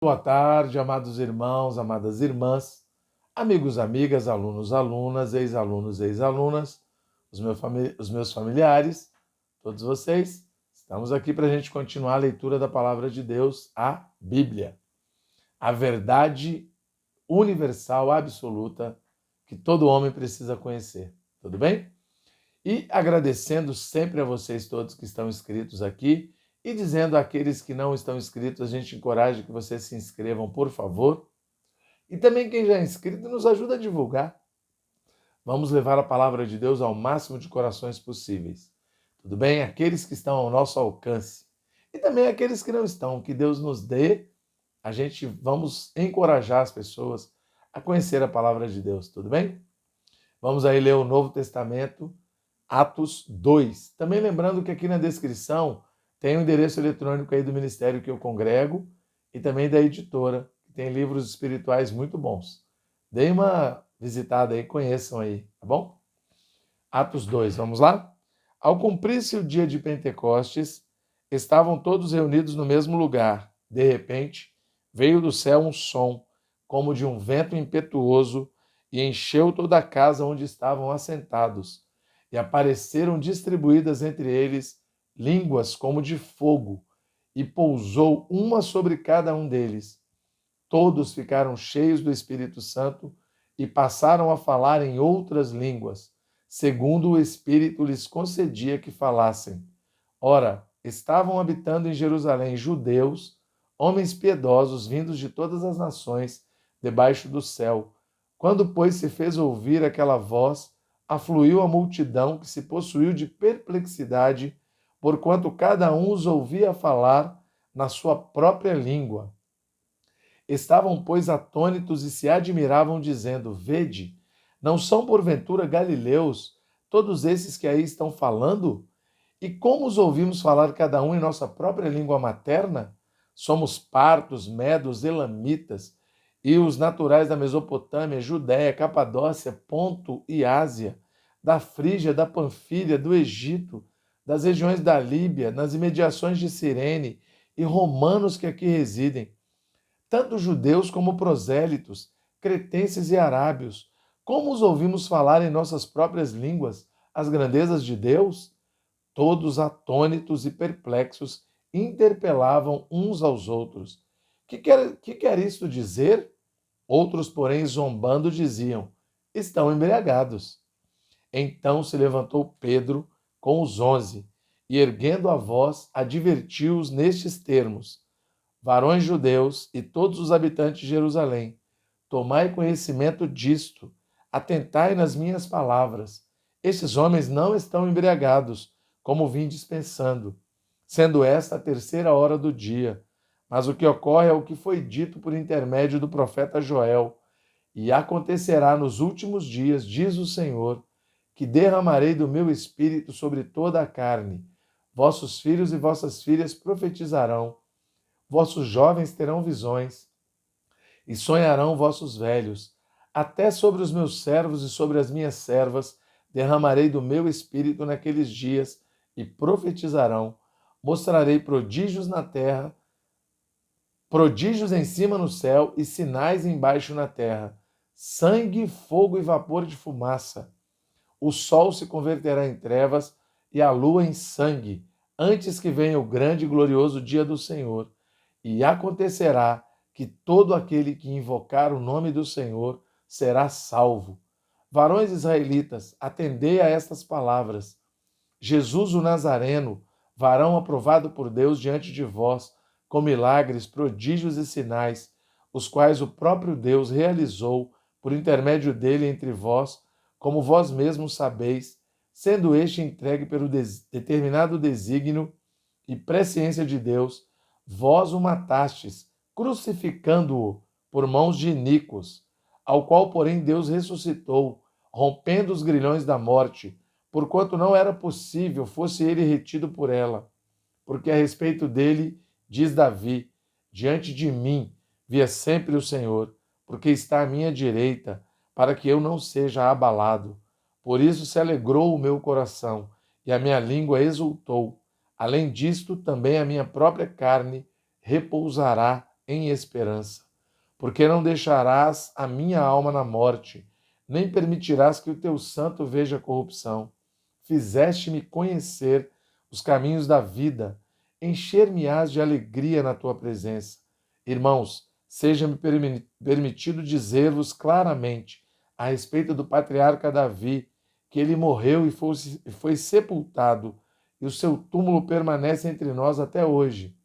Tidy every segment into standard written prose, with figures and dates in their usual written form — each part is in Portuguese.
Boa tarde, amados irmãos, amadas irmãs, amigos, amigas, alunos, alunas, ex-alunos, ex-alunas, os meus familiares, todos vocês. Estamos aqui para a gente continuar a leitura da palavra de Deus, a Bíblia. A verdade universal, absoluta, que todo homem precisa conhecer. Tudo bem? E agradecendo sempre a vocês todos que estão inscritos aqui e dizendo àqueles que não estão inscritos, a gente encoraja que vocês se inscrevam, por favor. E também quem já é inscrito nos ajuda a divulgar. Vamos levar a palavra de Deus ao máximo de corações possíveis. Tudo bem? Aqueles que estão ao nosso alcance. E também aqueles que não estão, que Deus nos dê, vamos encorajar as pessoas a conhecer a palavra de Deus. Tudo bem? Vamos aí ler o Novo Testamento, Atos 2. Também lembrando que aqui na descrição tem o endereço eletrônico aí do ministério que eu congrego e também da editora, que tem livros espirituais muito bons. Deem uma visitada aí, conheçam aí, tá bom? Atos 2, vamos lá? Ao cumprir-se o dia de Pentecostes, estavam todos reunidos no mesmo lugar. De repente, veio do céu um som, como de um vento impetuoso, e encheu toda a casa onde estavam assentados. E apareceram distribuídas entre eles línguas como de fogo, e pousou uma sobre cada um deles. Todos ficaram cheios do Espírito Santo e passaram a falar em outras línguas, segundo o Espírito lhes concedia que falassem. Ora, estavam habitando em Jerusalém judeus, homens piedosos vindos de todas as nações, debaixo do céu. Quando, pois, se fez ouvir aquela voz, afluiu a multidão que se possuiu de perplexidade, porquanto cada um os ouvia falar na sua própria língua. Estavam, pois, atônitos e se admiravam, dizendo: Vede, não são porventura galileus todos esses que aí estão falando? E como os ouvimos falar cada um em nossa própria língua materna? Somos partos, medos, elamitas, e os naturais da Mesopotâmia, Judéia, Capadócia, Ponto e Ásia, da Frígia, da Panfilha, do Egito, das regiões da Líbia, nas imediações de Cirene, e romanos que aqui residem, tanto judeus como prosélitos, cretenses e arábios. Como os ouvimos falar em nossas próprias línguas as grandezas de Deus? Todos atônitos e perplexos interpelavam uns aos outros. Que quer isto dizer? Outros, porém, zombando, diziam: Estão embriagados. Então se levantou Pedro com os 11 e, erguendo a voz, advertiu-os nestes termos: Varões judeus e todos os habitantes de Jerusalém, tomai conhecimento disto, atentai nas minhas palavras. Estes homens não estão embriagados, como vim dispensando, sendo esta a terceira hora do dia. Mas o que ocorre é o que foi dito por intermédio do profeta Joel. E acontecerá nos últimos dias, diz o Senhor, que derramarei do meu espírito sobre toda a carne. Vossos filhos e vossas filhas profetizarão, vossos jovens terão visões, e sonharão vossos velhos. Até sobre os meus servos e sobre as minhas servas derramarei do meu espírito naqueles dias, e profetizarão. Mostrarei prodígios na terra, prodígios em cima no céu e sinais embaixo na terra: sangue, fogo e vapor de fumaça. O sol se converterá em trevas e a lua em sangue, antes que venha o grande e glorioso dia do Senhor. E acontecerá que todo aquele que invocar o nome do Senhor será salvo. Varões israelitas, atendei a estas palavras. Jesus o Nazareno, varão aprovado por Deus diante de vós, com milagres, prodígios e sinais, os quais o próprio Deus realizou por intermédio dele entre vós, como vós mesmos sabeis, sendo este entregue pelo determinado desígnio e presciência de Deus, vós o matastes, crucificando-o por mãos de iníquos, ao qual, porém, Deus ressuscitou, rompendo os grilhões da morte, porquanto não era possível fosse ele retido por ela. Porque a respeito dele, diz Davi: diante de mim via sempre o Senhor, porque está à minha direita, para que eu não seja abalado. Por isso se alegrou o meu coração, e a minha língua exultou. Além disto, também a minha própria carne repousará em esperança. Porque não deixarás a minha alma na morte, nem permitirás que o teu santo veja corrupção. Fizeste-me conhecer os caminhos da vida, encher-me-ás de alegria na tua presença. Irmãos, seja-me permitido dizer-vos claramente a respeito do patriarca Davi, que ele morreu e foi sepultado, e o seu túmulo permanece entre nós até hoje.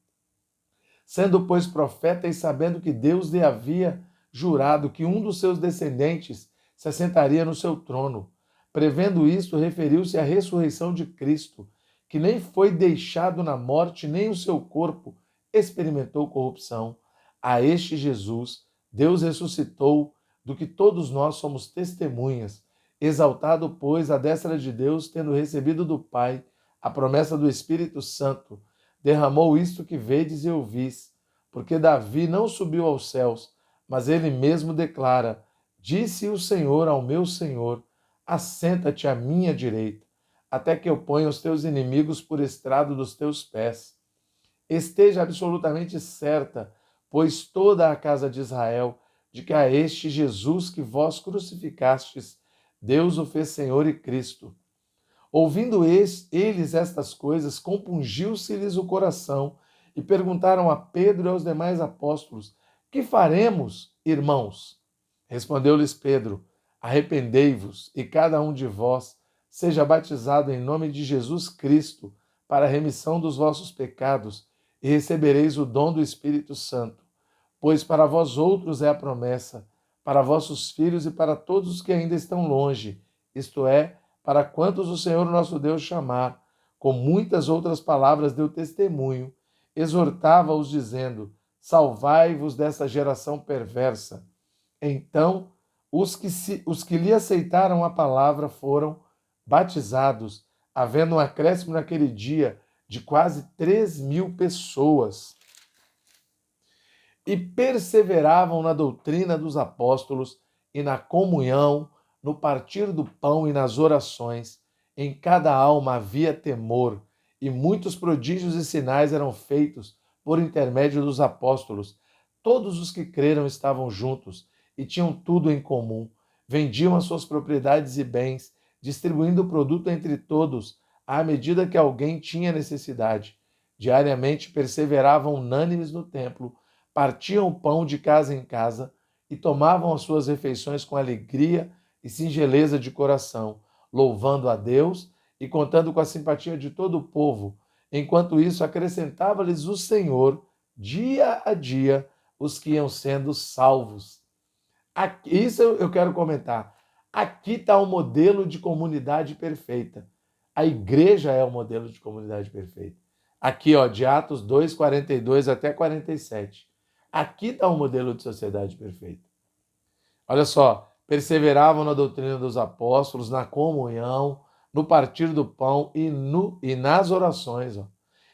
Sendo, pois, profeta e sabendo que Deus lhe havia jurado que um dos seus descendentes se assentaria no seu trono. Prevendo isto, referiu-se à ressurreição de Cristo, que nem foi deixado na morte, nem o seu corpo experimentou corrupção. A este Jesus, Deus ressuscitou, do que todos nós somos testemunhas. Exaltado, pois, à destra de Deus, tendo recebido do Pai a promessa do Espírito Santo, derramou isto que vedes e ouvis, porque Davi não subiu aos céus, mas ele mesmo declara: disse o Senhor ao meu Senhor, assenta-te à minha direita, até que eu ponha os teus inimigos por estrado dos teus pés. Esteja absolutamente certa, pois toda a casa de Israel, de que a este Jesus que vós crucificastes, Deus o fez Senhor e Cristo. Ouvindo eles estas coisas, compungiu-se-lhes o coração e perguntaram a Pedro e aos demais apóstolos: que faremos, irmãos? Respondeu-lhes Pedro: arrependei-vos e cada um de vós seja batizado em nome de Jesus Cristo para a remissão dos vossos pecados e recebereis o dom do Espírito Santo. Pois para vós outros é a promessa, para vossos filhos e para todos os que ainda estão longe, isto é, para quantos o Senhor nosso Deus chamar. Com muitas outras palavras deu testemunho, exortava-os dizendo: salvai-vos dessa geração perversa. Então, os que lhe aceitaram a palavra foram batizados, havendo um acréscimo naquele dia de quase 3.000 pessoas. E perseveravam na doutrina dos apóstolos e na comunhão, no partir do pão e nas orações. Em cada alma havia temor, e muitos prodígios e sinais eram feitos por intermédio dos apóstolos. Todos os que creram estavam juntos e tinham tudo em comum. Vendiam as suas propriedades e bens, distribuindo o produto entre todos, à medida que alguém tinha necessidade. Diariamente perseveravam unânimes no templo, partiam o pão de casa em casa e tomavam as suas refeições com alegria e singeleza de coração, louvando a Deus e contando com a simpatia de todo o povo. Enquanto isso, acrescentava-lhes o Senhor, dia a dia, os que iam sendo salvos. Isso eu quero comentar. Aqui está o modelo de comunidade perfeita. A igreja é o modelo de comunidade perfeita. Aqui, ó, de Atos 2, 42 até 47. Aqui está o modelo de sociedade perfeita. Olha só, perseveravam na doutrina dos apóstolos, na comunhão, no partir do pão e nas orações. Ó.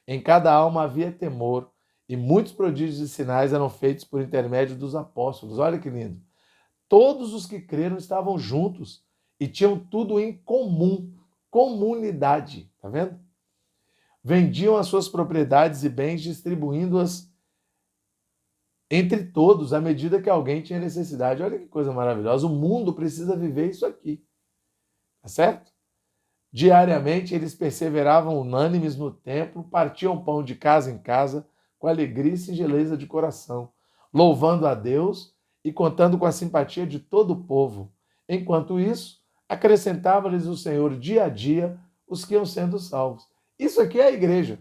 Em cada alma havia temor, e muitos prodígios e sinais eram feitos por intermédio dos apóstolos. Olha que lindo. Todos os que creram estavam juntos e tinham tudo em comum, comunidade, tá vendo? Vendiam as suas propriedades e bens, distribuindo-as entre todos, à medida que alguém tinha necessidade. Olha que coisa maravilhosa. O mundo precisa viver isso aqui. Tá certo? Diariamente eles perseveravam unânimes no templo, partiam pão de casa em casa, com alegria e singeleza de coração, louvando a Deus e contando com a simpatia de todo o povo. Enquanto isso, acrescentava-lhes o Senhor dia a dia os que iam sendo salvos. Isso aqui é a igreja.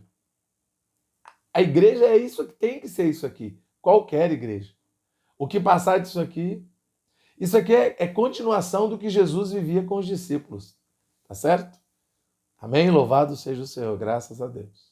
A igreja é isso que tem que ser isso aqui. Qualquer igreja. O que passar disso aqui, isso aqui é continuação do que Jesus vivia com os discípulos. Tá certo? Amém? Louvado seja o Senhor. Graças a Deus.